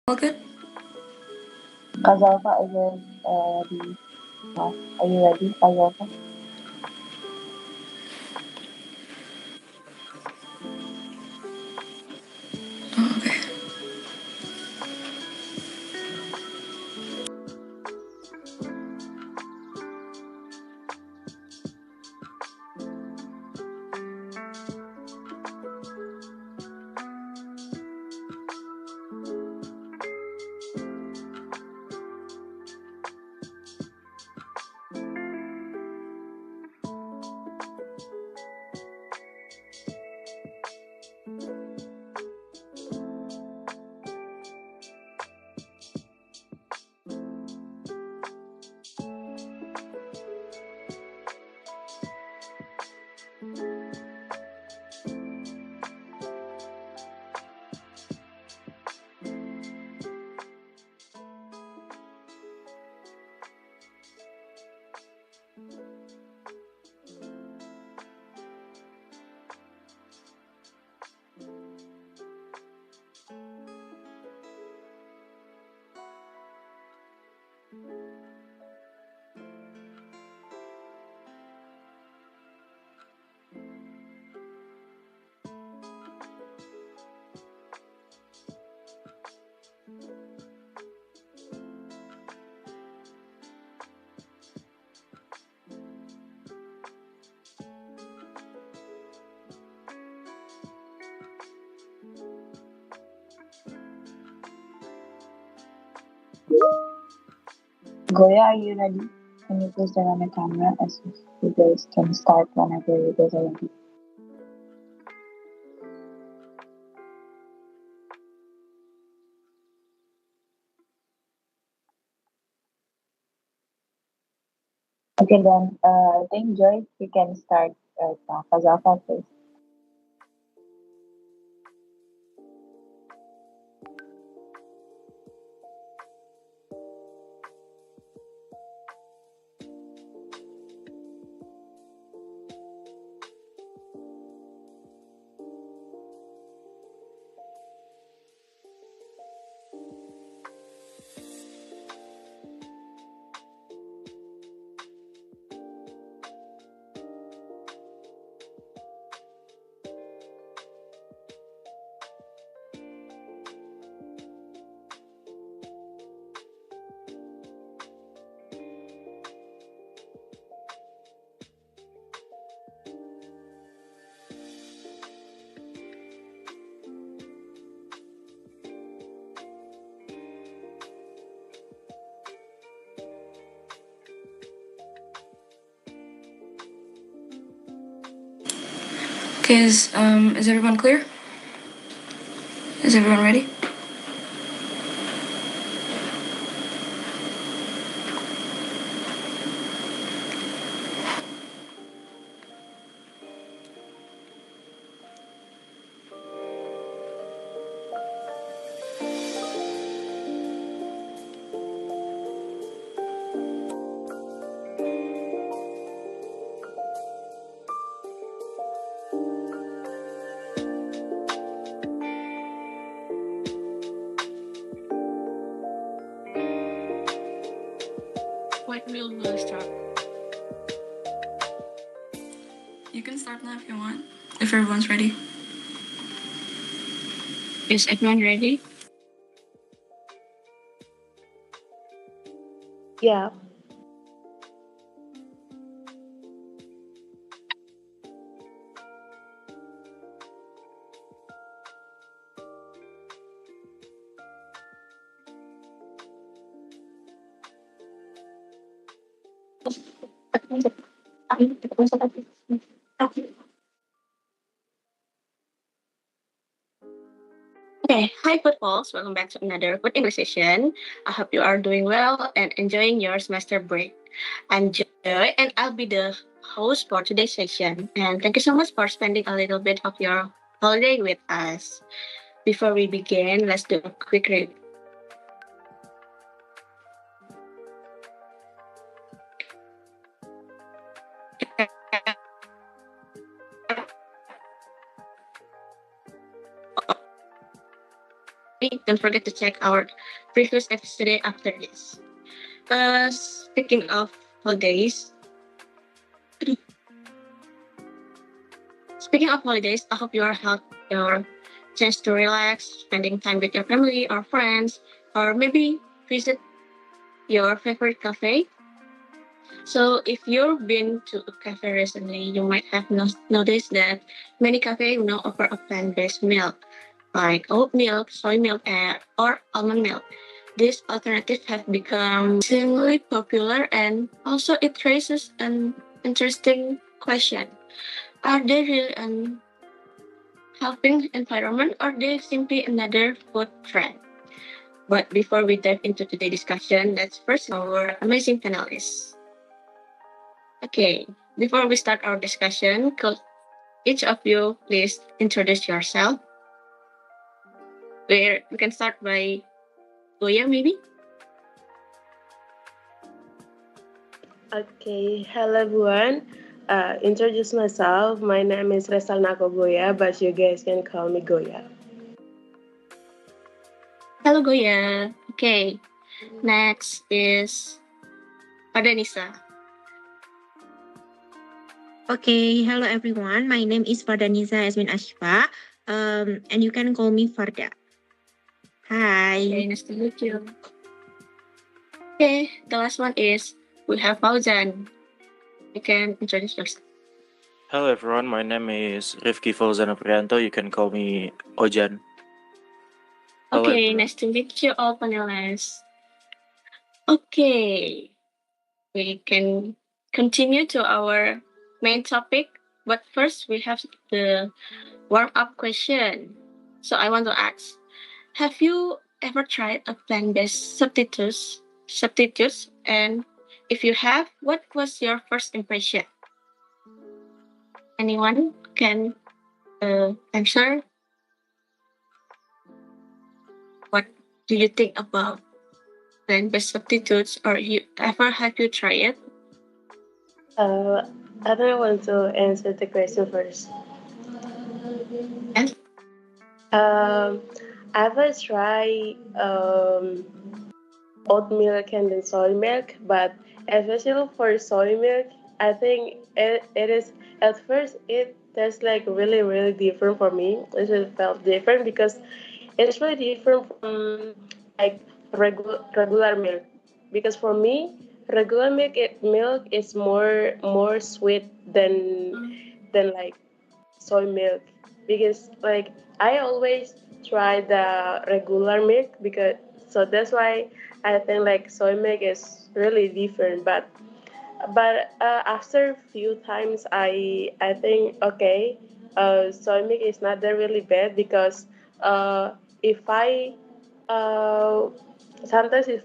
All good? Kazalfa is ready. Are you ready, Kazalfa? Oh, okay. Goya, are you ready? Can you please turn on the camera as if you guys can start whenever you guys are ready? Okay, then I think Joy, you can start right now. Kazalfa, please. Okay, is everyone clear? Is everyone ready? What will we start? You can start now if you want. If everyone's ready. Is everyone ready? Yeah. Okay, hi footballs. Welcome back to another Food English session. I hope you are doing well and enjoying your semester break. I'm Joy and I'll be the host for today's session. And thank you so much for spending a little bit of your holiday with us. Before we begin, let's do a quick review. don't forget to check our previous episode after this. Speaking of holidays, I hope you are have your chance to relax, spending time with your family or friends, or maybe visit your favorite cafe. So, if you've been to a cafe recently, you might have noticed that many cafes now offer a plant-based milk, like oat milk, soy milk, or almond milk. These alternatives have become extremely popular, and also it raises an interesting question: are they really an helping environment, or are they simply another food trend? But before we dive into today's discussion, let's first our amazing panelists. Okay, before we start our discussion, could each of you please introduce yourself? Where we can start by Goya, maybe. Okay, hello everyone. Introduce myself. My name is Resalna Goya, but you guys can call me Goya. Hello, Goya. Okay, next is Fardanisa. Okay, hello everyone. My name is Fardanisa Asmin Ashfa, and you can call me Farda. Okay, Hi. nice to meet you. Okay, the last one is we have Fauzan. You can introduce yourself. Hello everyone, my name is Rifki Fauzan. You can call me Ojan. Hello Okay, everyone. nice to meet you all panelists. Okay, we can continue to our main topic, but first we have the warm up question. So I want to ask, have you ever tried a plant-based substitutes? And if you have, what was your first impression? Anyone can answer? What do you think about plant-based substitutes, or you ever have you tried it? Uh, I don't want to answer the question first. Yes. Um, I've tried oat milk and then soy milk, but especially for soy milk, I think it is at first it tastes like really different for me. It just felt different because it's really different from like regular milk. Because for me, regular milk is more sweet than like soy milk because like I always try the regular milk because so that's why I think like soy milk is really different. But after few times I think okay, soy milk is not that really bad because if I uh, sometimes if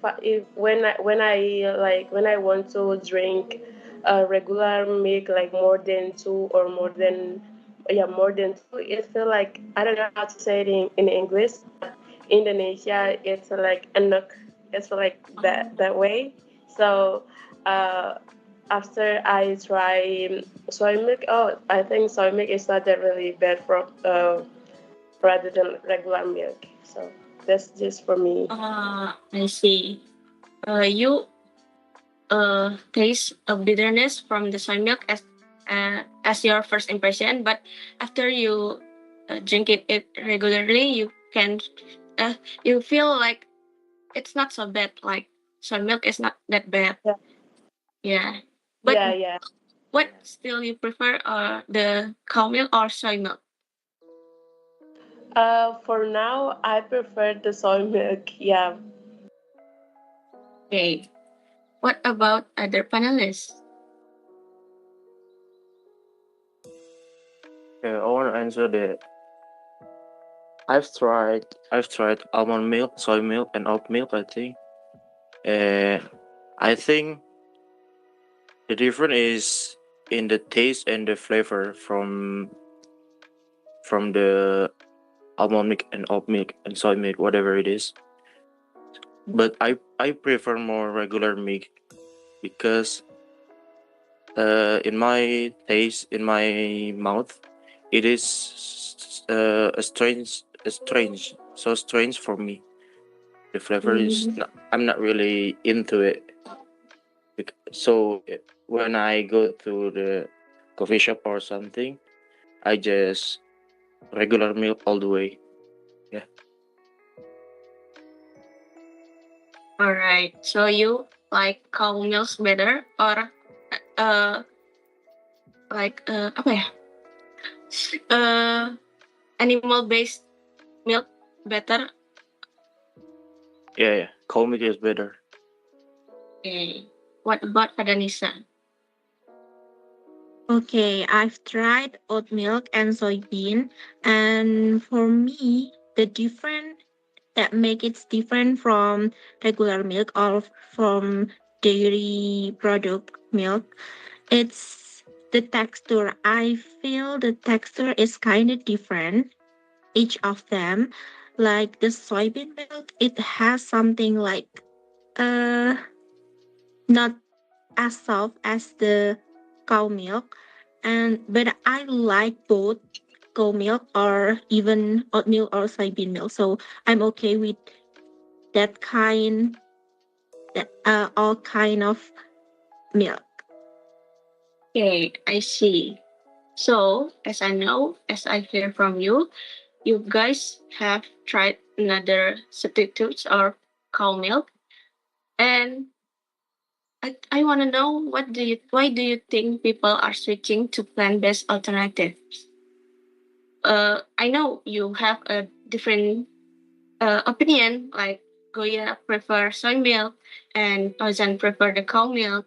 when I want to drink regular milk like more than two or more than two, it feel like I don't know how to say it in English, but Indonesia it's like enak. It's like that way. So uh, after I try soy milk, oh, I think soy milk is not that really bad for rather than regular milk. So that's just for me. I see. You taste a bitterness from the soy milk as your first impression, but after you drink it regularly, uh, you feel like it's not so bad. Like soy milk is not that bad. Yeah, Yeah. But yeah, yeah. what still you prefer, the cow milk or soy milk? For now, I prefer the soy milk. Yeah. Okay. What about other panelists? I want to answer that. I've tried almond milk, soy milk, and oat milk. I think, and I think the difference is in the taste and the flavor from the almond milk and oat milk and soy milk, whatever it is. But I prefer more regular milk because in my taste, in my mouth, it is a strange so strange for me. The flavor is not, I'm not really into it. So when I go to the coffee shop or something, I just regular milk all the way. All right. So you like cow milk better or uh like apa ya? Animal based milk better? Yeah. Cow milk is better. Okay. What about Fardanisa? Okay, I've tried oat milk and soybean, and for me, the different that make it different from regular milk or from dairy product milk, it's the texture. I feel the texture is kind of different each of them. Like the soybean milk, it has something like uh not as soft as the cow milk, and but I like both cow milk or even oat milk or soybean milk, so I'm okay with that kind, that all kind of milk. Okay, I see. So, as I hear from you, you guys have tried another substitutes or cow milk, and I want to know why do you think people are switching to plant-based alternatives? I know you have a different opinion, like Goya prefer soy milk and Fauzan prefer the cow milk,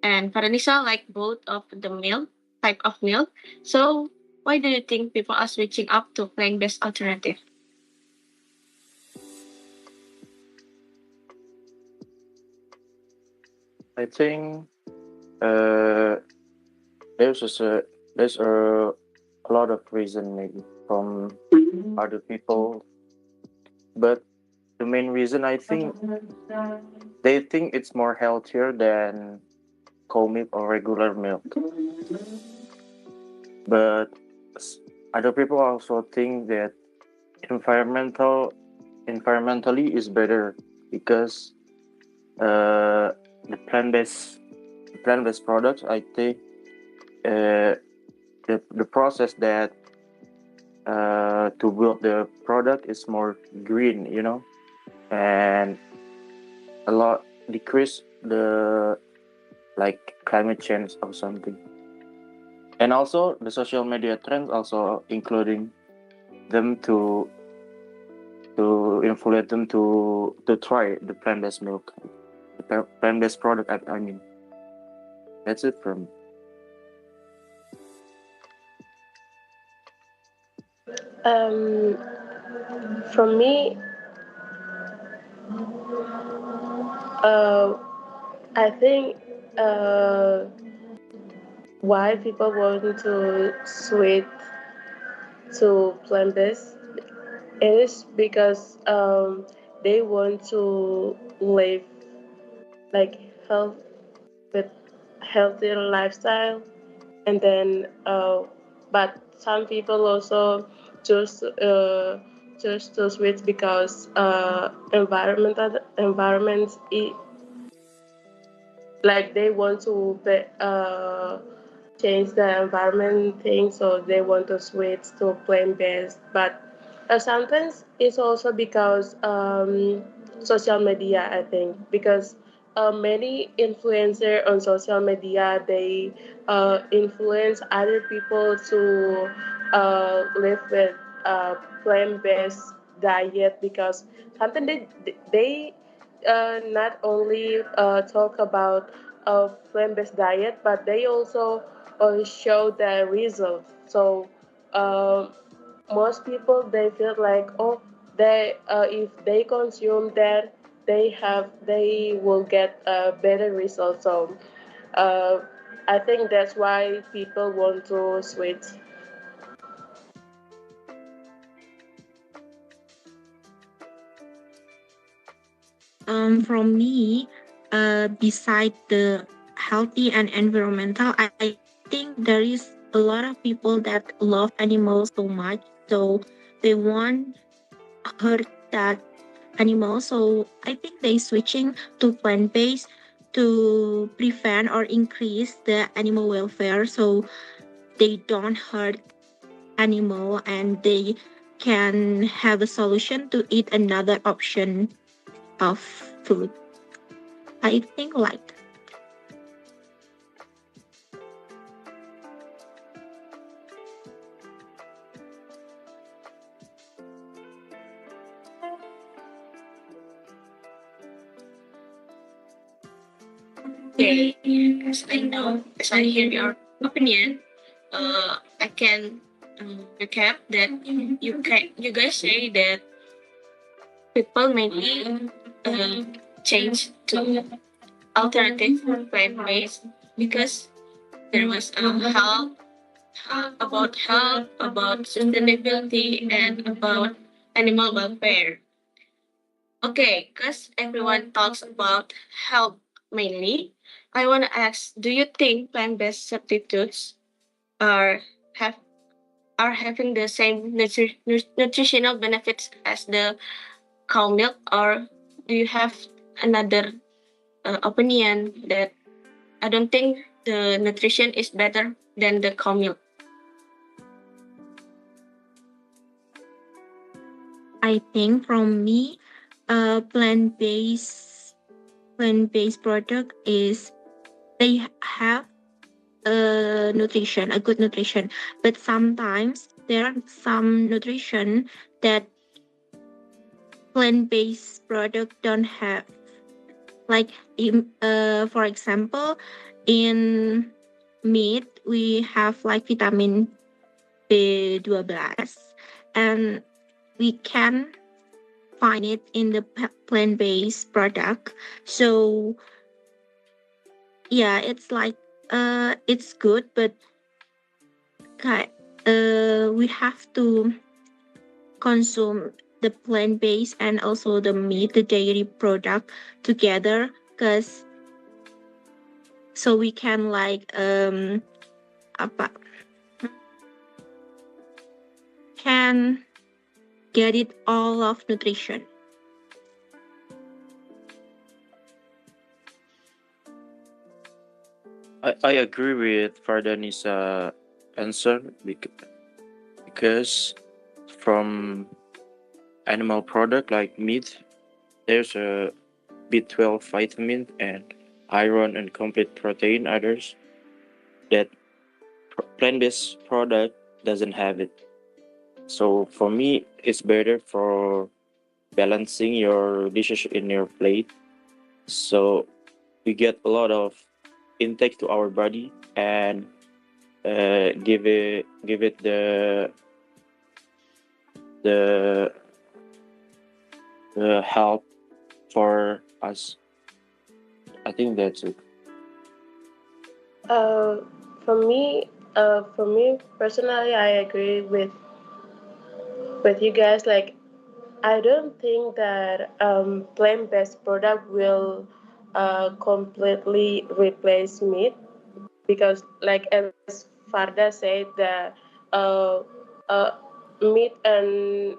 and Fardanisa like both of the milk type of milk. So why do you think people are switching up to plant-based alternative? I think uh, there's just there's a lot of reason maybe from other people, but the main reason I think they think it's more healthier than cow milk or regular milk. But other people also think that environmentally is better because uh, the plant based products, I think the process that to build the product is more green, and a lot decrease the like climate change or something. And also the social media trends also including them to influence them to try the plant-based milk, the plant-based product. I mean, that's it from. Um, from me, uh, I think uh, why people want to switch to plant-based is because they want to live like health with healthier lifestyle, and then but some people also choose choose to switch because environments like they want to change the environment thing, so they want to switch to plant based. But sometimes it's also because social media, I think, because many influencer on social media, they influence other people to live with plant based diet, because sometimes they not only talk about a plant-based diet, but they also show the results. So um most people, they feel like, oh, they if they consume that, they will get a better result. So uh, I think that's why people want to switch. From me, beside the healthy and environmental, I think there is a lot of people that love animals so much, so they want hurt that animal. So I think they switching to plant based to prevent or increase the animal welfare, so they don't hurt animal and they can have a solution to eat another option of food. I think like Okay, as I know, as I hear your opinion, I can recap that you guys say that people mainly uh, change to alternative plant-based because there was health, about sustainability, and about animal welfare. Okay, because everyone talks about health mainly, I want to ask: do you think plant-based substitutes are have are having the same nutritional benefits as the cow milk, or do you have another opinion that I don't think the nutrition is better than the cow milk? I think from me, plant based product is they have a good nutrition, but sometimes there are some nutrition that plant-based product don't have. Like for example, in meat we have like vitamin B12, and we can find it in the plant-based product. So yeah, it's like it's good, but we have to consume the plant-based and also the meat, the dairy product together, because so we can like apa, can get it all of nutrition. I agree with Fardanisa answer because from animal product like meat, there's a B12 vitamin and iron and complete protein others that plant-based product doesn't have it. So for me, it's better for balancing your dishes in your plate. So we get a lot of intake to our body and give it the the help for us. I think that's it. Uh, for me personally, I agree with you guys. Like, I don't think that plant-based product will completely replace meat because, like as Farda said, that uh, uh, meat and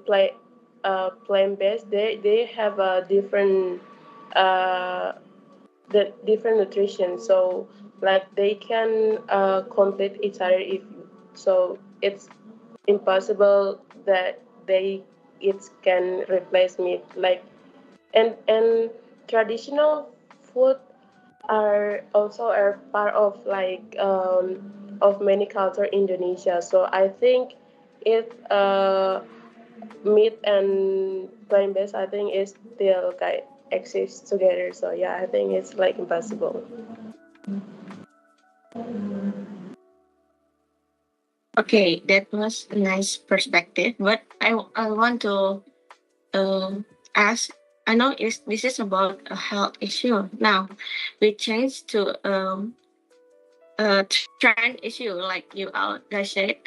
plant-based, they have a different uh, the different nutrition, so like they can complete each other. If so it's impossible that they it can replace meat. Like, and traditional food are also a part of many culture Indonesia. So I think if meat and plant based, I think it still like exist together. So yeah, I think it's like impossible. Okay, that was a nice perspective, but I want to ask. I know this is about a health issue. Now, we change to a trend issue, like you all guys said.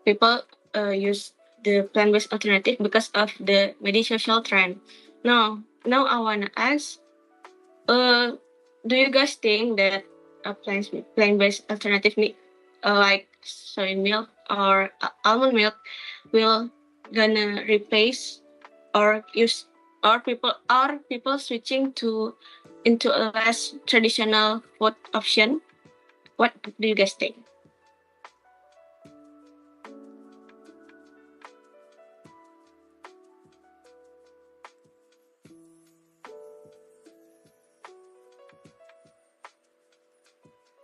People use the plant-based alternative because of the many social trend. Now I wanna ask, uh, do you guys think that a plant-based alternative like soy milk or almond milk will gonna replace or use or people switching to into a less traditional food option? What do you guys think?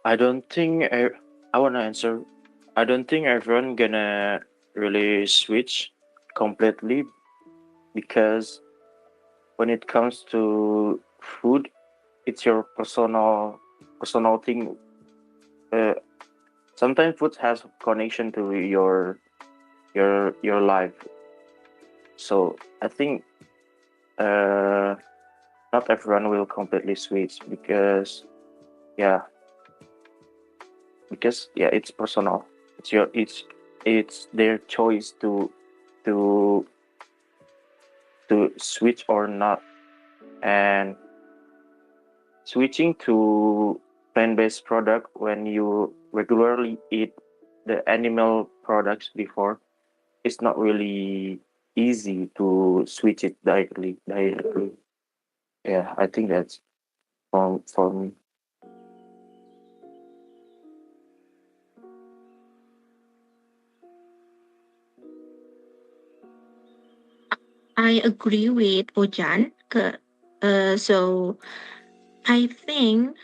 I don't think I wanna answer. I don't think everyone gonna really switch completely because when it comes to food, it's your personal thing. Uh, Sometimes food has connection to your life. So I think uh, not everyone will completely switch yeah because it's personal. It's their choice to to switch or not. And switching to plant-based product when you regularly eat the animal products before, it's not really easy to switch it directly. Yeah, I think that's for me. I agree with Ojan. So I think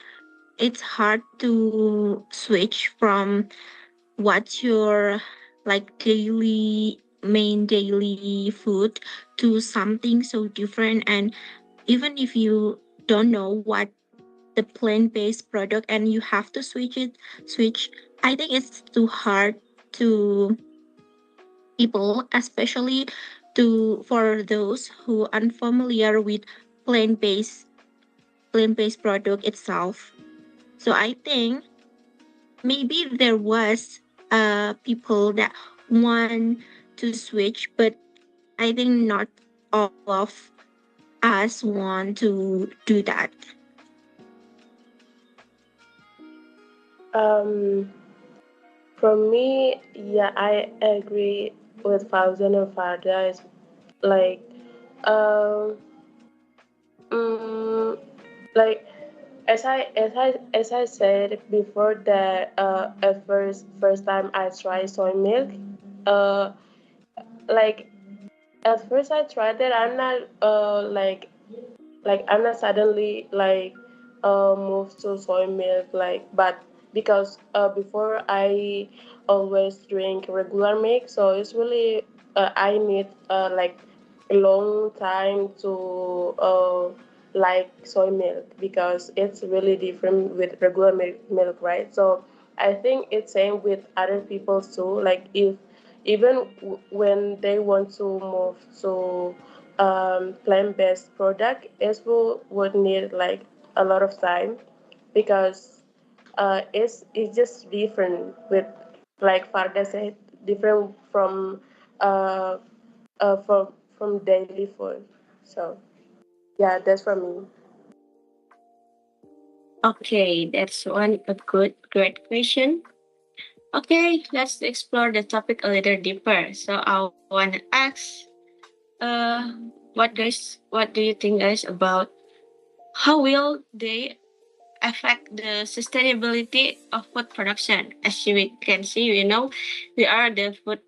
it's hard to switch from what's your like daily food to something so different. And even if you don't know what the plant-based product and you have to switch, I think it's too hard to people, especially to for those who unfamiliar with plant-based plant-based product itself. So I think maybe there was people that want to switch, but I think not all of us want to do that. Um, for me, yeah, I agree with Fauzan and Farda. It's like, um, mm, like as I said before that at first time I tried soy milk, uh, like at first I tried it. I'm not like I'm not suddenly like moved to soy milk like but because before I always drink regular milk so it's really I need like a long time to like soy milk because it's really different with regular milk, right? So I think it's same with other people too, like if even when they want to move to plant-based product, it would need like a lot of time because it's just different with like Farda said, different uh, from daily food. So yeah, that's for me. Okay, that's one a great question. Okay, let's explore the topic a little deeper. So I want to ask, uh, what do you think, guys, about how will they affect the sustainability of food production? As we can see, we are the food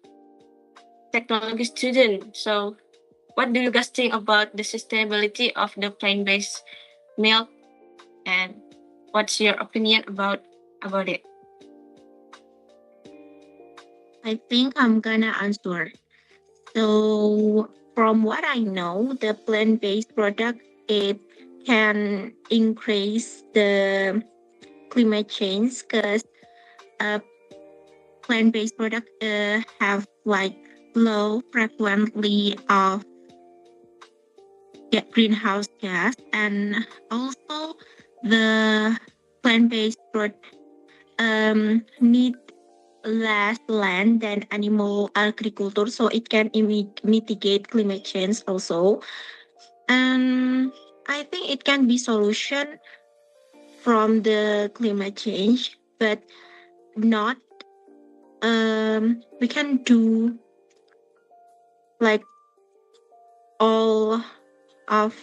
technology student. So, what do you guys think about the sustainability of the plant-based milk, and what's your opinion about it? I think I'm gonna answer. So from what I know, the plant-based product it can increase the climate change because uh, plant-based product have like low frequently of greenhouse gas, and also the plant-based product need less land than animal agriculture, so it can mitigate climate change also. And I think it can be solution from the climate change, but not we can do like all of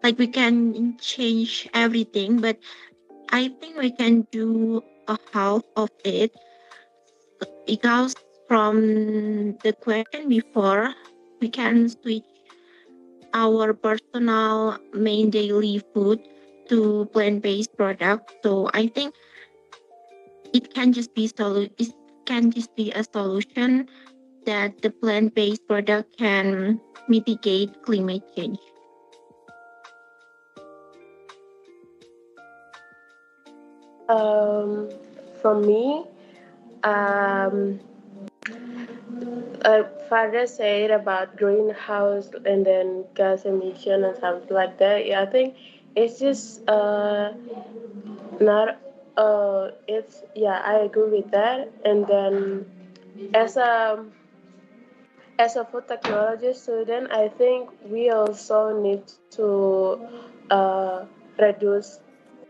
like we can change everything, but I think we can do a half of it because from the question before, we can switch our personal main daily food to plant-based product. So I think it can just be a solution that the plant-based product can mitigate climate change. Um, for me, um, father said about greenhouse and then gas emission and something like that. Yeah, I think it's just not. It's yeah, I agree with that. And then as a as a food technology student, I think we also need to reduce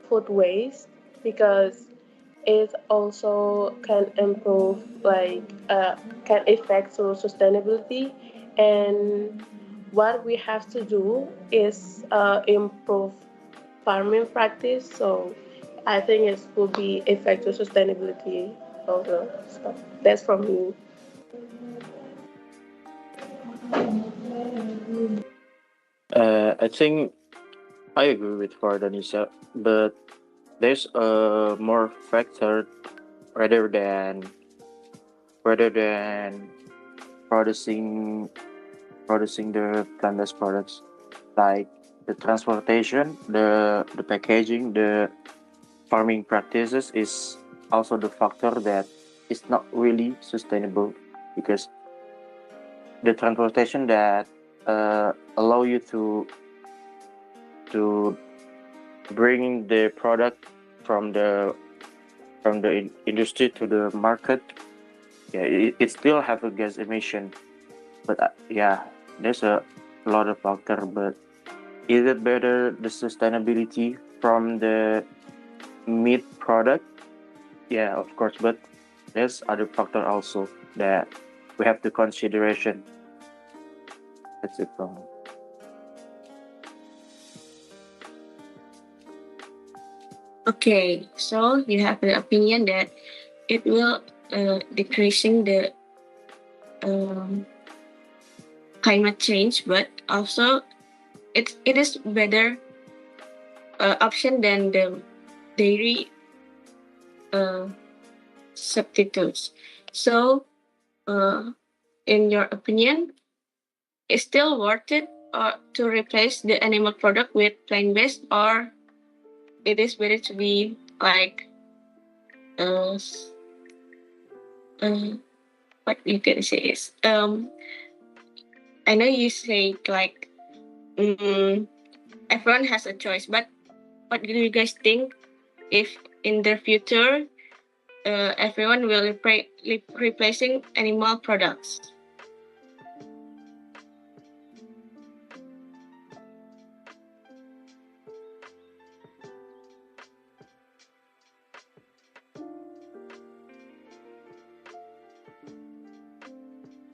food waste because it also can improve can affect to sustainability, and what we have to do is improve farming practice, so I think it will be effect to sustainability also. So that's from me. I think I agree with Fardanisa, but there's a more factor rather than rather than producing producing the plant-based products, like the transportation, the packaging, the farming practices is also the factor that is not really sustainable, because the transportation that allow you to bring the product from the industry to the market, yeah, it still have a gas emission. But yeah, there's a lot of factor. But is it better the sustainability from the meat product? Yeah, of course. But there's other factor also that we have to consideration. That's it from me. Okay, so you have the opinion that it will decreasing the um, climate change, but also it is better option than the dairy uh, substitutes. So, uh, in your opinion, is still worth it to replace the animal product with plant based, or it is better to be like uh, s- uh what you can say is I know you say like mm, everyone has a choice, but what do you guys think if in the future everyone will replacing animal products?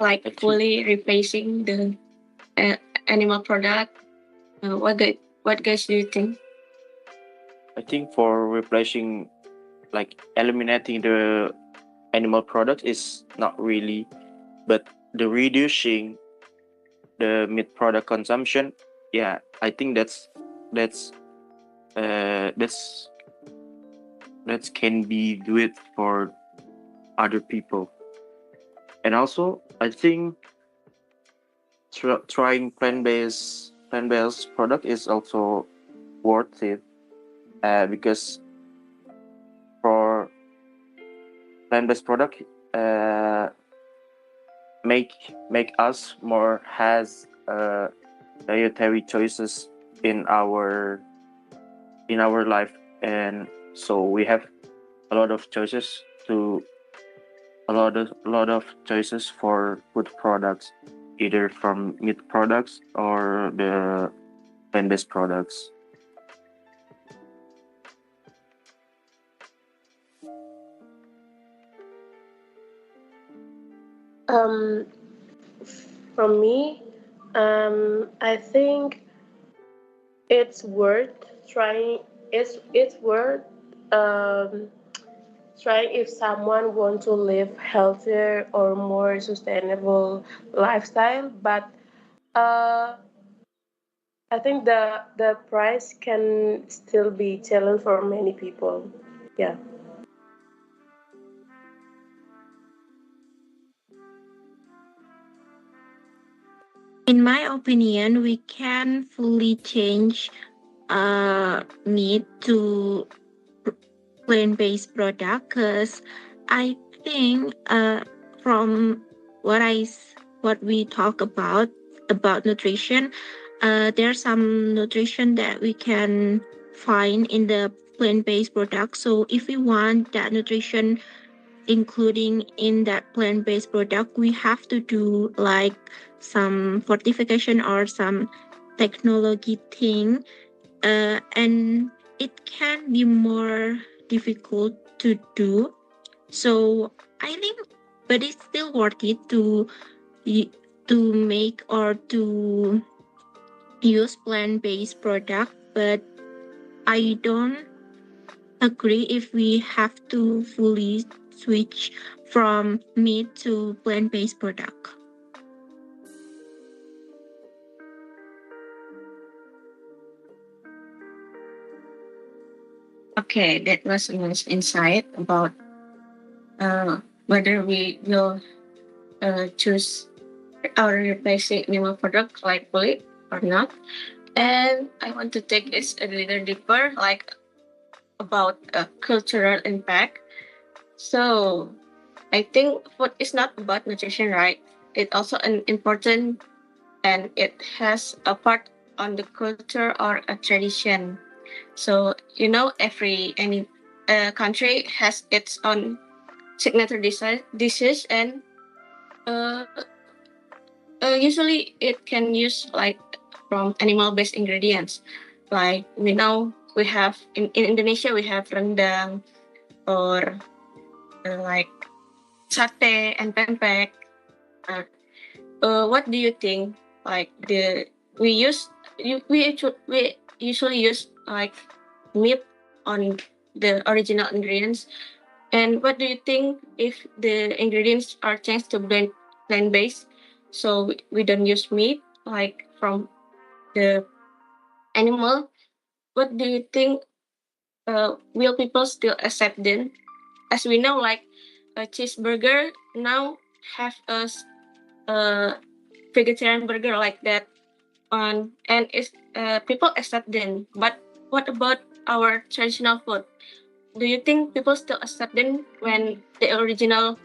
I Like think fully replacing the uh, animal product? What guys do you think? I think for replacing, like eliminating the animal product is not really, but the reducing the meat product consumption, yeah, I think that's uh that's that can be do it for other people. And also I think trying plant-based product is also worth it, because for plant-based product, uh make us more has dietary choices in our life, and so we have a lot of choices to a lot of choices for food products, either from meat products or the plant-based products. Um, From me, I think it's worth trying. It's worth um, trying if someone wants to live healthier or more sustainable lifestyle. But uh, I think the price can still be challenge for many people. Yeah. In my opinion, we can fully change meat to plant-based product because I think from what we talk about nutrition, there's some nutrition that we can find in the plant-based product. So if we want that nutrition including in that plant-based product, we have to do like some fortification or some technology thing, and it can be more difficult to do. So I think, but it's still worth it y- to make or to use plant-based product. But I don't agree if we have to fully switch from meat to plant-based product. Okay, that was a nice insight about whether we will choose or replacing animal product like bullet or not. And I want to take it a little deeper, like about cultural impact. So I think food is not about nutrition, right? It also an important and it has a part on the culture or a tradition. So any country has its own signature dishes, and uh, usually it can use like from animal-based ingredients. Like we know we have in Indonesia we have rendang or like sate and pempek. Uh, what do you think? Like we usually use like meat on the original ingredients. And what do you think if the ingredients are changed to plant based? So we don't use meat like from the animal. What do you think? Will people still accept them? As we know, like a cheeseburger now have a vegetarian burger like that on, and it's people accept them. But what about our traditional food? Do you think people still accept them when the original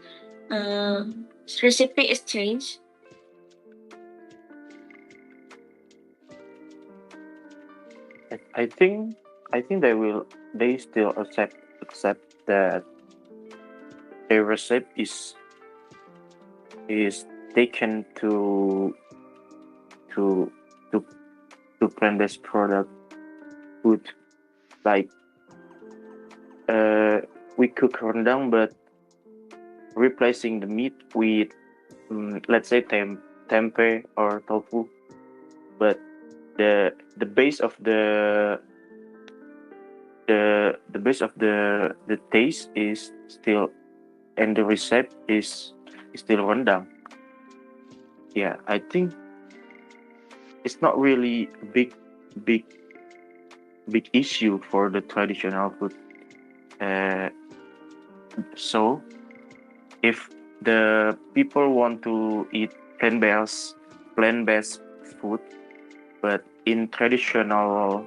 uh, recipe is changed? I think they still accept that a recipe is taken to to to plant-based product food, like we cook rendang but replacing the meat with let's say tempeh or tofu, but the base of the base of the taste is still, and the recipe is still rendang. Yeah, I think it's not really a big big issue for the traditional food. Uh, so if the people want to eat plant based food, but in traditional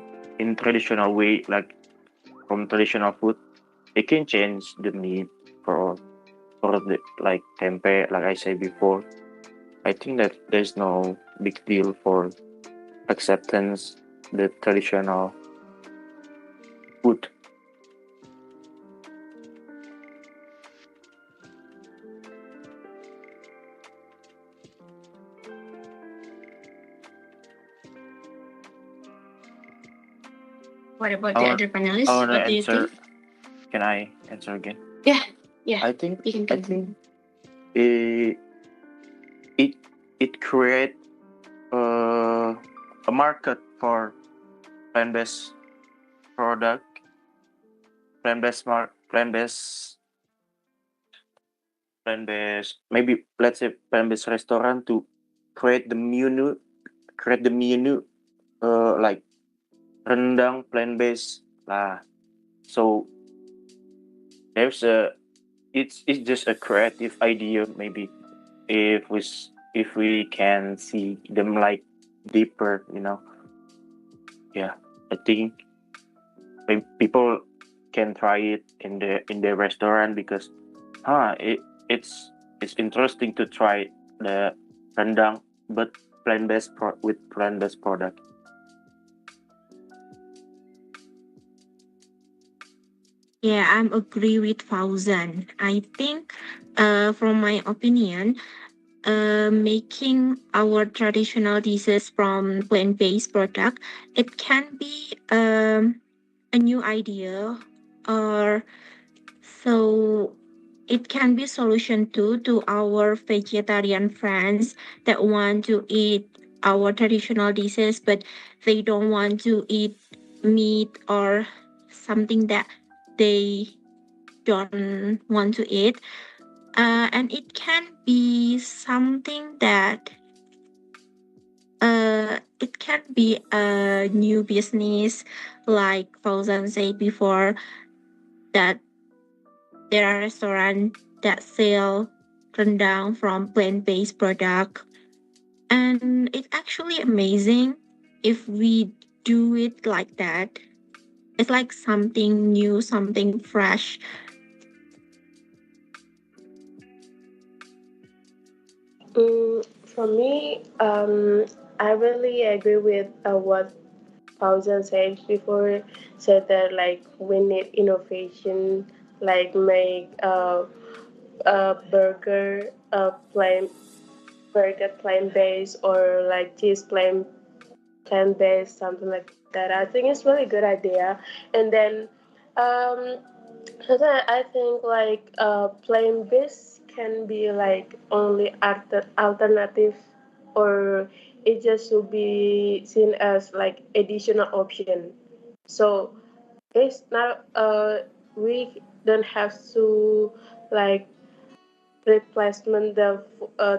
way, like from traditional food, they can change the meat for the like tempeh, like I said before. I think that there's no big deal for acceptance the traditional food. What about I the want other I panelists? want to What do you answer. think? Can I answer again? Yeah, yeah, I think you can I continue. think it it it create a market for plant-based product, plant-based, maybe let's say plant-based restaurant to create the menu, like rendang plant-based lah. So there's a it's just a creative idea maybe if we can see them like deeper, yeah, I think maybe people can try it in the restaurant because it's interesting to try the rendang but with plant-based product. Yeah, I'm agree with Fauzan. I think, from my opinion, making our traditional dishes from plant-based product, it can be a new idea, or so it can be solution too to our vegetarian friends that want to eat our traditional dishes, but they don't want to eat meat or something that they don't want to eat. And it can be something that it can be a new business, like Fauzan said before, that there are restaurants that sell rendang from plant-based product, and it's actually amazing if we do it like that. It's like something new, something fresh. For me, I really agree with what Fauzan said before. Said that like we need innovation, like make a plant based or like cheese plant based, something like that. I think it's really good idea. And then um, sometimes I think like plant based can be like only alternative, or it just should be seen as like additional option. So it's not we don't have to like replacement the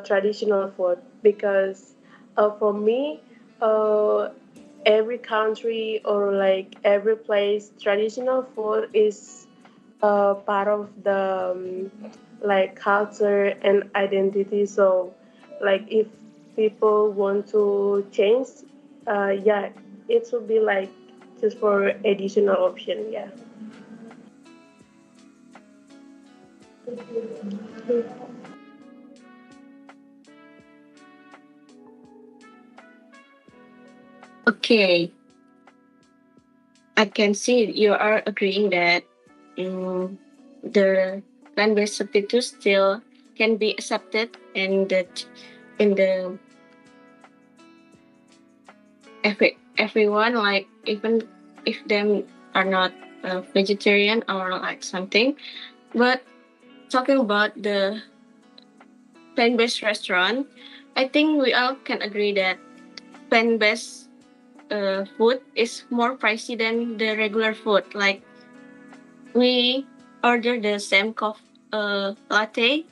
traditional food, because for me, uh, every country or like every place traditional food is part of the like culture and identity. So like if people want to change, yeah, it would be like just for additional option. Yeah. Okay, I can see you are agreeing that the plant-based substitutes still can be accepted in the everyone, like even if them are not vegetarian or like something. But talking about the plant-based restaurant, I think we all can agree that plant-based food is more pricey than the regular food. Like we order the same latte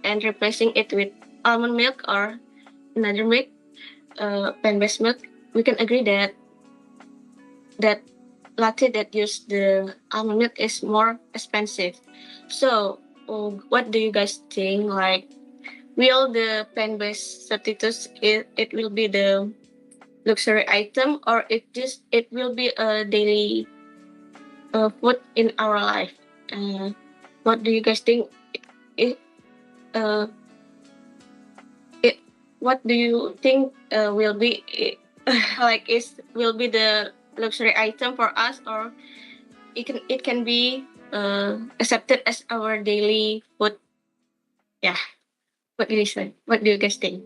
and replacing it with almond milk or another milk, plant-based milk. We can agree that latte that use the almond milk is more expensive. So, what do you guys think? Like, will the plant-based substitutes it will be the luxury item, or it will be a daily food in our life? Uh, what do you guys think? It, uh, it what do you think will be like is will be the luxury item for us, or it can be accepted as our daily food? Yeah. What do you say? What do you guys think?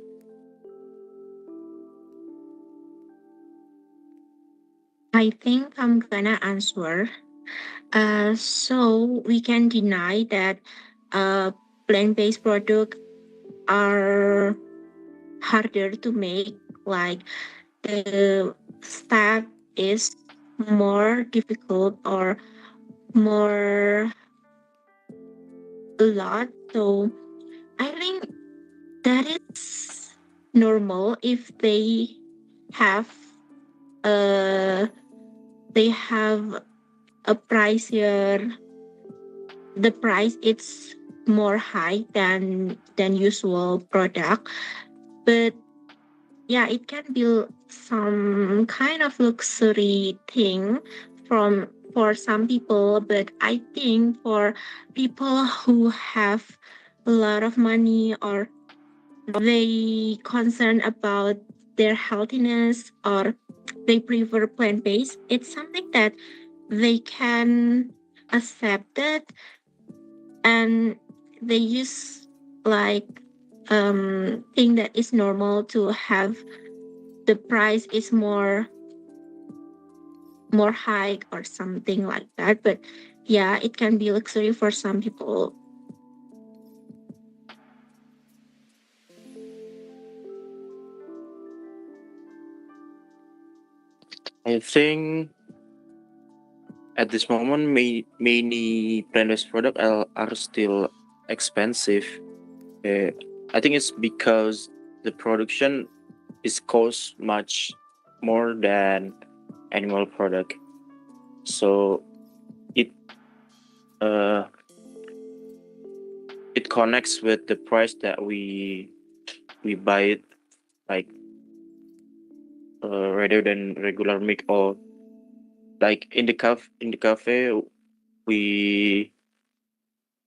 I think I'm gonna answer. So we can deny that plant-based products are harder to make. Like the step is more difficult or more a lot. So I think that is normal if have a they have a price here. The price it's more high than usual product, but yeah, it can be some kind of luxury thing for some people, but I think for people who have a lot of money or they concerned about their healthiness or they prefer plant-based, it's something that they can accept it, and they use like thing that is normal to have the price is more high or something like that. But yeah, it can be luxury for some people. I think at this moment, many plant-based products are still expensive. Uh, I think it's because the production is cost much more than animal product. So it uh it connects with the price that we buy it, like rather than regular meat, or like in the cafe we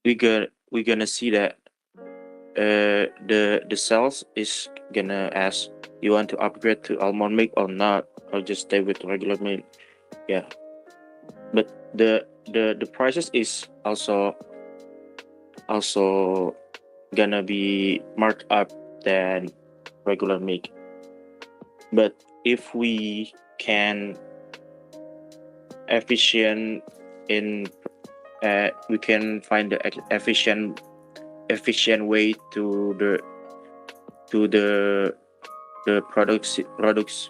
we gonna see that the sales is gonna ask you want to upgrade to almond milk or not, or just stay with regular milk. Yeah, but the prices is also gonna be marked up than regular milk. But if we can efficient in we can find the efficient way to the products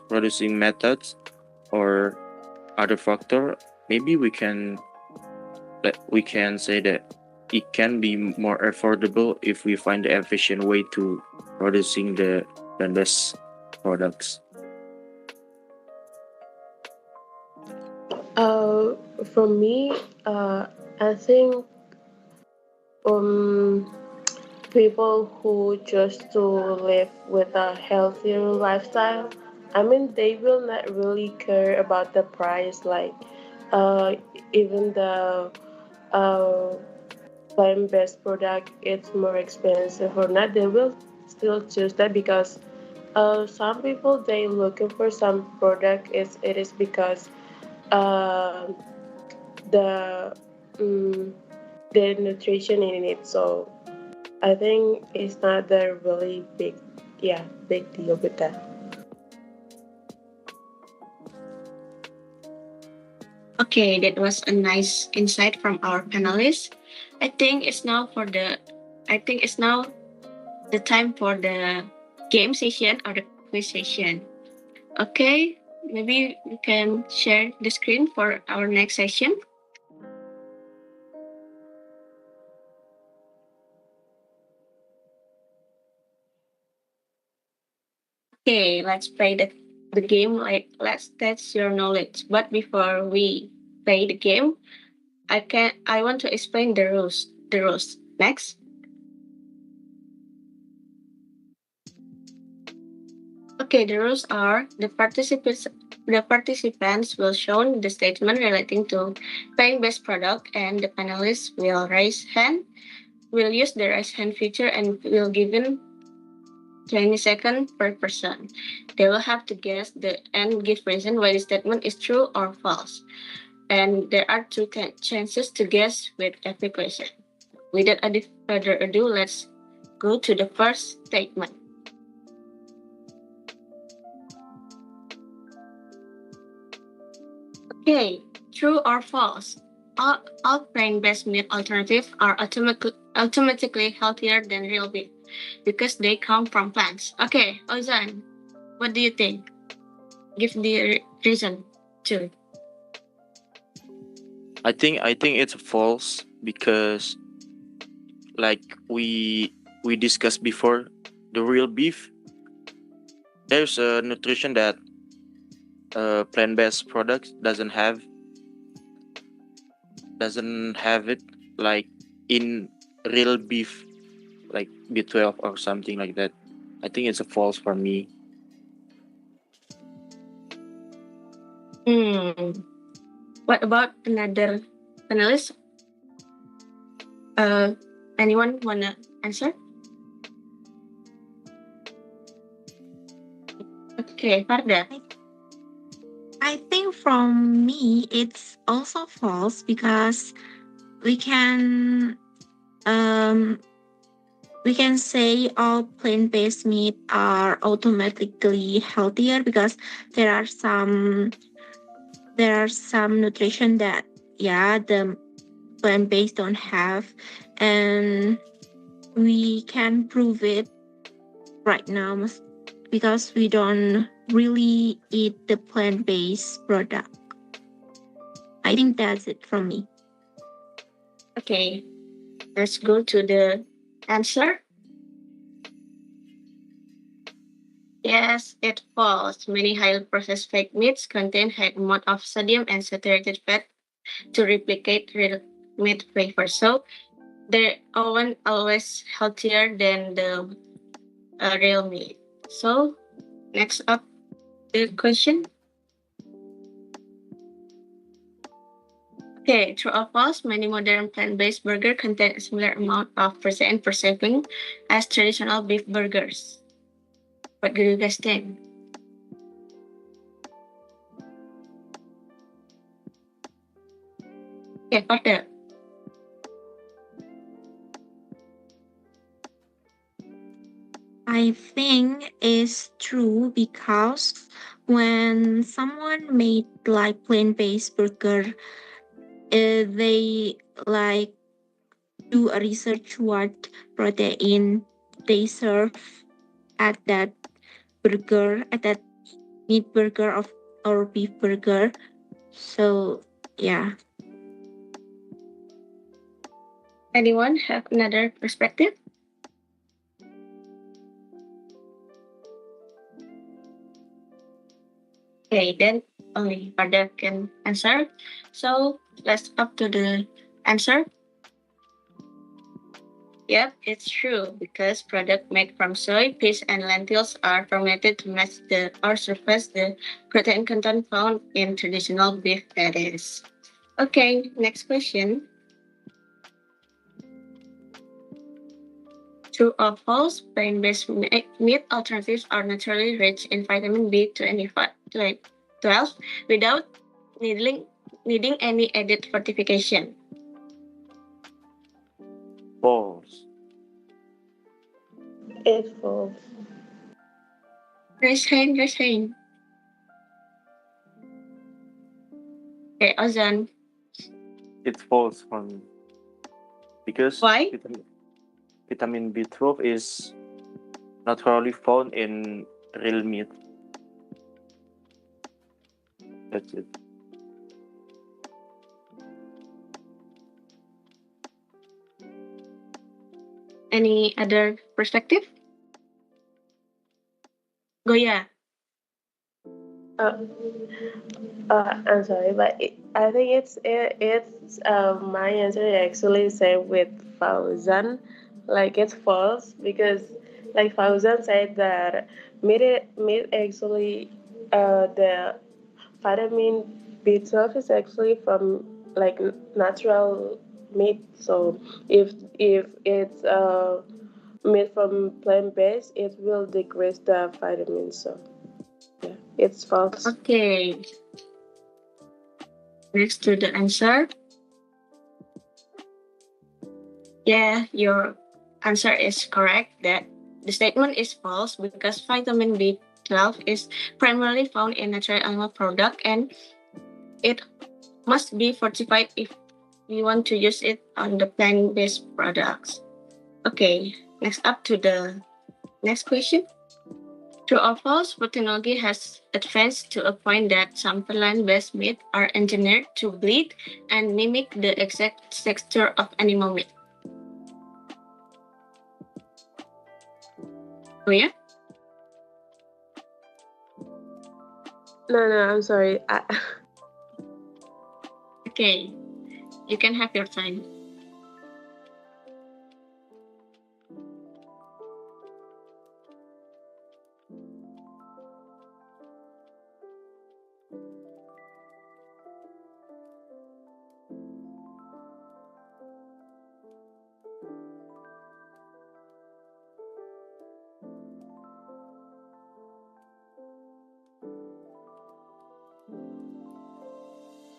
producing methods or other factor, maybe we can say that it can be more affordable if we find the efficient way to producing the best products. Uh, for me, I think um, people who choose to live with a healthier lifestyle, I mean, they will not really care about the price, like uh, even the uh, plant-based product it's more expensive or not, they will still choose that because some people they looking for some product is it is because uh, the um, the nutrition in it. So I think it's not a really big, yeah, big deal with that. Okay, that was a nice insight from our panelists. I think it's now for the I think it's now the time for the game session or the quiz session. Okay, maybe you can share the screen for our next session. Okay, let's play the game. Like let's test your knowledge. But before we play the game, I want to explain the rules. The rules. Next. Okay, the rules are the participants will show the statement relating to paying best product, and the panelists will raise hand. Will use the raise hand feature and will given 20 seconds per person. They will have to guess the and give reason why the statement is true or false. And there are two chances to guess with every question. Without any further ado, let's go to the first statement. Okay, true or false? All plant-based meat alternatives are automatically healthier than real beef. because they come from plants. Okay, Ozan, what do you think? Give the reason too. I think it's false because like we discussed before, the real beef, there's a nutrition that plant-based products doesn't have it, like in real beef, like B12 or something like that. I think it's a false for me. What about another panelist? Uh, anyone wanna answer? Okay, Farda. I think from me it's also false because we can um we can say all plant-based meat are automatically healthier because there are some nutrition that the plant-based don't have, and we can prove it right now because we don't really eat the plant-based product. I think that's it from me. Okay, let's go to the answer. Yes, it falls. Many highly processed fake meats contain high amount of sodium and saturated fat to replicate real meat flavor. So they aren't always healthier than the real meat. So next up, the question. Okay, true or false? Many modern plant-based burgers contain a similar amount of protein per serving as traditional beef burgers. What do you guys think? Okay, Carter. I think it's true because when someone made like plant-based burger, they like do a research what protein they serve at that at that meat burger of or beef burger. So yeah. Anyone have another perspective? Okay, then only Carter can answer. So let's up to the answer. Yep, it's true because products made from soy, peas, and lentils are fermented to match or surpass the protein content found in traditional beef patties. Okay, next question. True or false? Plant-based meat alternatives are naturally rich in vitamin B12 without needing any added fortification. False. It's false. Raise hand. Okay, Ozan. It's false for me because Why? vitamin B12 is naturally found in real meat. That's it. Any other perspective? Goya. Uh, I'm sorry, but I think it's my answer is actually same with Fauzan. Like it's false because like Fauzan said that meat actually the vitamin B12 is actually from like natural meat. So if it's made from plant based, it will decrease the vitamins. So yeah, it's false. Okay. Next to the answer. Yeah, your answer is correct that the statement is false because vitamin B12 is primarily found in natural animal product and it must be fortified if we want to use it on the plant-based products. Okay, next up to the next question. True or false, food technology has advanced to a point that some plant-based meat are engineered to bleed and mimic the exact texture of animal meat. Oh yeah? No, I'm sorry. Okay, you can have your time.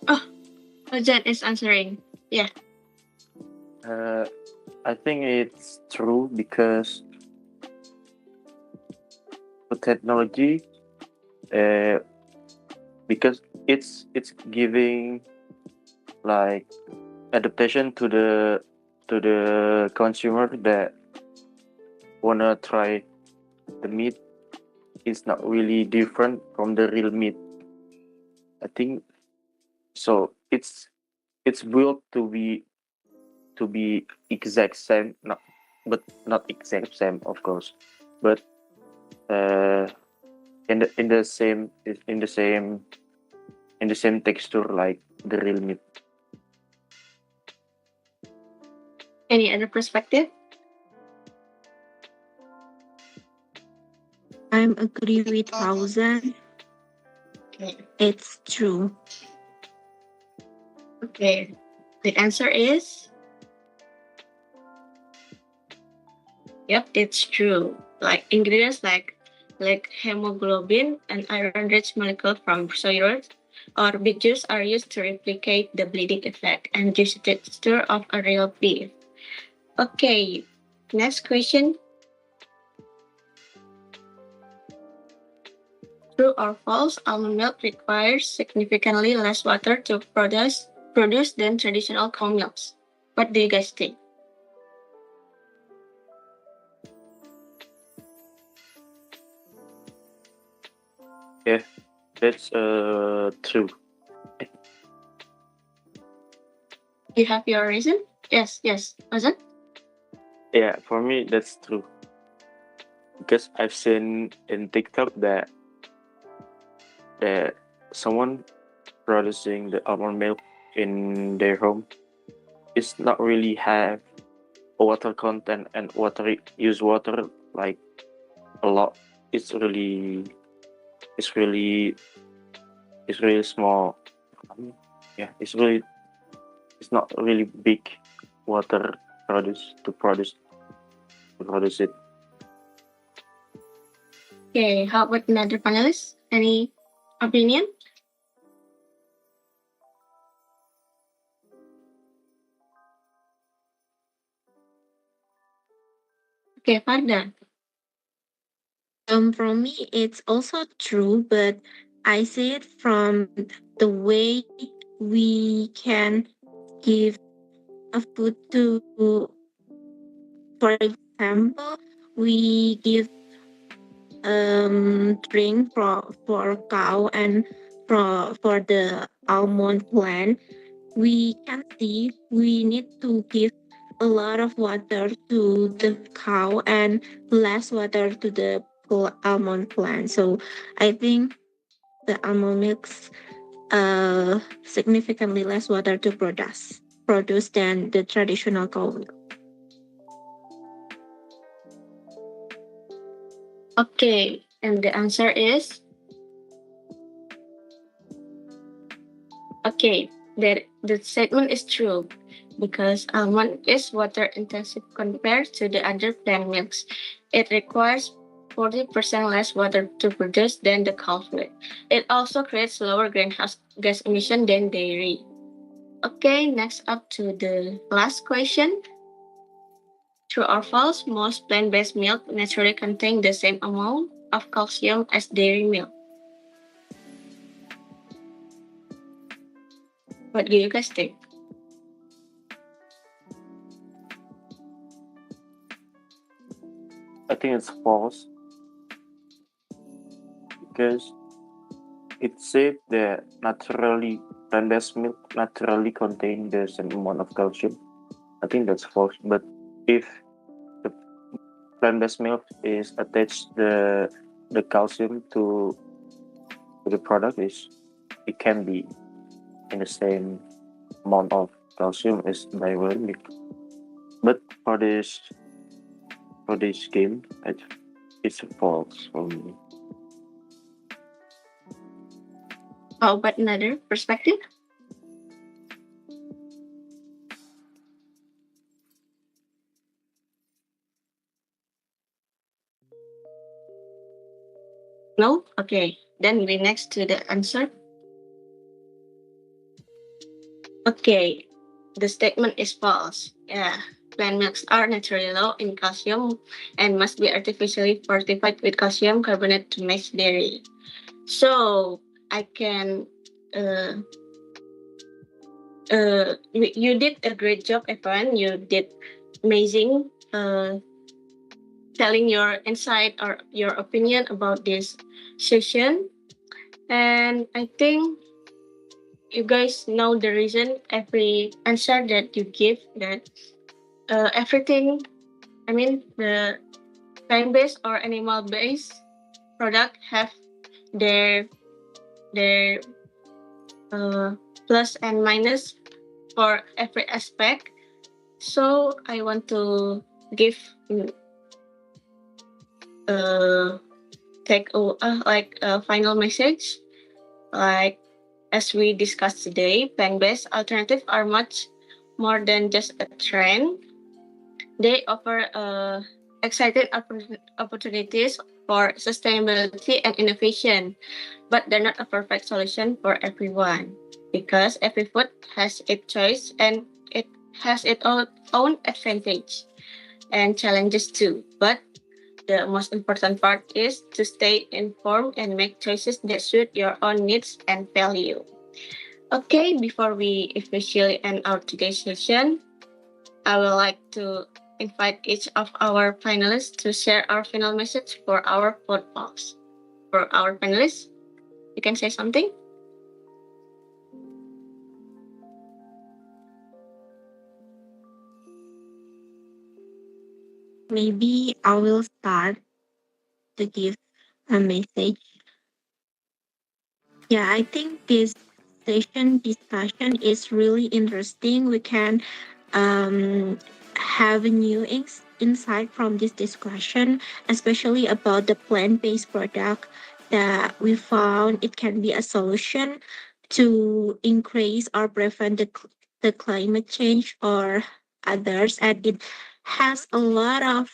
Oh, Fauzan is answering. Yeah. Uh, I think it's true because the technology, uh, because it's giving like adaptation to the consumer that wanna try the meat is not really different from the real meat. I think so. It's built to be exact same, not but not exact same, of course, but uh, in the same in the same in the same texture like the real meat. Any other perspective? I'm agree with Fauzan. Okay. It's true. Okay. The answer is yep, it's true. Like ingredients like hemoglobin and iron-rich molecule from soy roots or beet juice are used to replicate the bleeding effect and juicy texture of a real beef. Okay, next question. True or false, almond milk requires significantly less water to produce than traditional cow milks. What do you guys think? Yeah, that's true. You have your reason? Yes. Was it? Yeah, for me that's true because I've seen in TikTok that someone producing the almond milk in their home is not really have water content and use water like a lot. It's really it's really it's really small. Yeah, it's not really big water to produce it. Okay, how about another panelist? Any opinion? Okay, Farda. For me, it's also true, but I see it from the way we can give a food to, for example, we give drink for cow and for the almond plant. We can see we need to give a lot of water to the cow and less water to the almond plant. So I think the almond milks significantly less water to produce than the traditional cow milk. Okay, and the answer is okay. That the statement is true because almond is water intensive compared to the other plant milks. It requires 40% less water to produce than the cow milk. It also creates lower greenhouse gas emission than dairy. Okay, next up to the last question. True or false, most plant-based milk naturally contain the same amount of calcium as dairy milk. What do you guys think? I think it's false because it said that naturally plant-based milk naturally contain the same amount of calcium. I think that's false. But if the plant-based milk is attached the calcium to the product, is it can be in the same amount of calcium as regular milk. But for this game, it's false for me. How about another perspective? No? Okay. Then we next to the answer. Okay. The statement is false. Yeah. Plant milks are naturally low in calcium and must be artificially fortified with calcium carbonate to match dairy. So I can you did a great job, Evan. You did amazing telling your insight or your opinion about this session. And I think you guys know the reason every answer that you give that everything, I mean, the plant-based or animal-based product have their their plus and minus for every aspect. So I want to give take like a final message. Like as we discussed today, plant-based alternatives are much more than just a trend. They offer exciting opportunities for sustainability and innovation, but they're not a perfect solution for everyone because every food has its choice and it has its own advantage and challenges too. But the most important part is to stay informed and make choices that suit your own needs and value. Okay, before we officially end our today's session, I would like to invite each of our panelists to share our final message for our podcast. For our panelists, you can say something. Maybe I will start to give a message. Yeah, I think this session discussion is really interesting. We can um, have a new insight from this discussion, especially about the plant-based product that we found it can be a solution to increase or prevent the climate change or others, and it has a lot of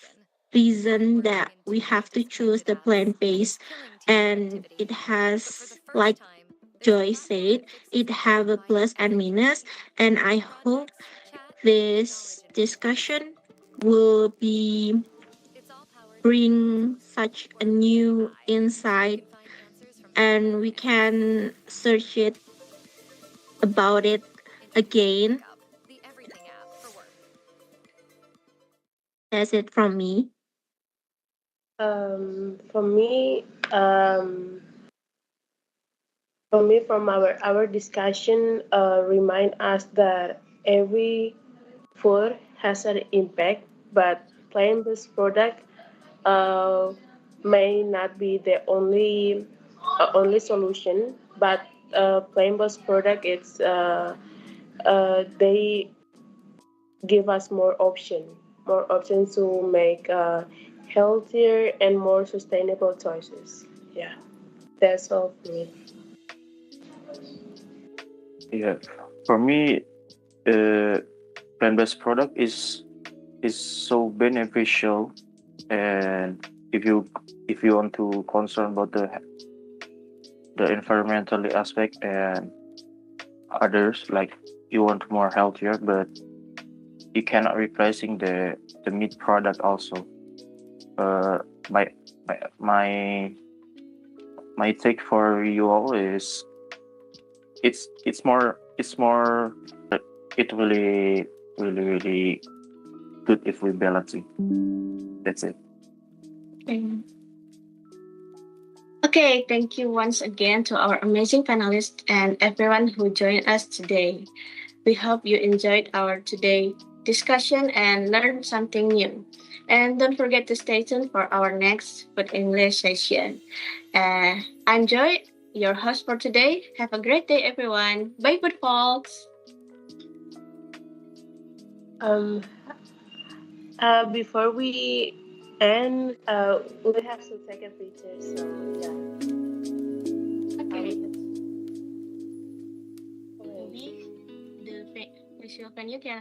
reason that we have to choose the plant-based, and it has, like Joy said, it have a plus and minus, and I hope this discussion will be bring such a new insight, and we can search it about it again. That's it from me. For me, from our discussion, remind us that every food has an impact, but plant-based product uh, may not be the only solution. But plant-based product, they give us more options to make healthier and more sustainable choices. Yeah, that's all for me. Yeah, for me, plant-based product is so beneficial, and if you want to concern about the environmental aspect and others, like you want more healthier, but you cannot replacing the meat product also. Uh, my my my my take for you all is it's more it really good if we balance it. That's it. Okay. Okay, thank you once again to our amazing panelists and everyone who joined us today. We hope you enjoyed our today discussion and learned something new. And don't forget to stay tuned for our next Food English session. I'm Joy, your host for today. Have a great day, everyone. Bye, food folks. Um, before we end, we have to take a picture. So yeah. Okay. Um, Maybe the visual venue can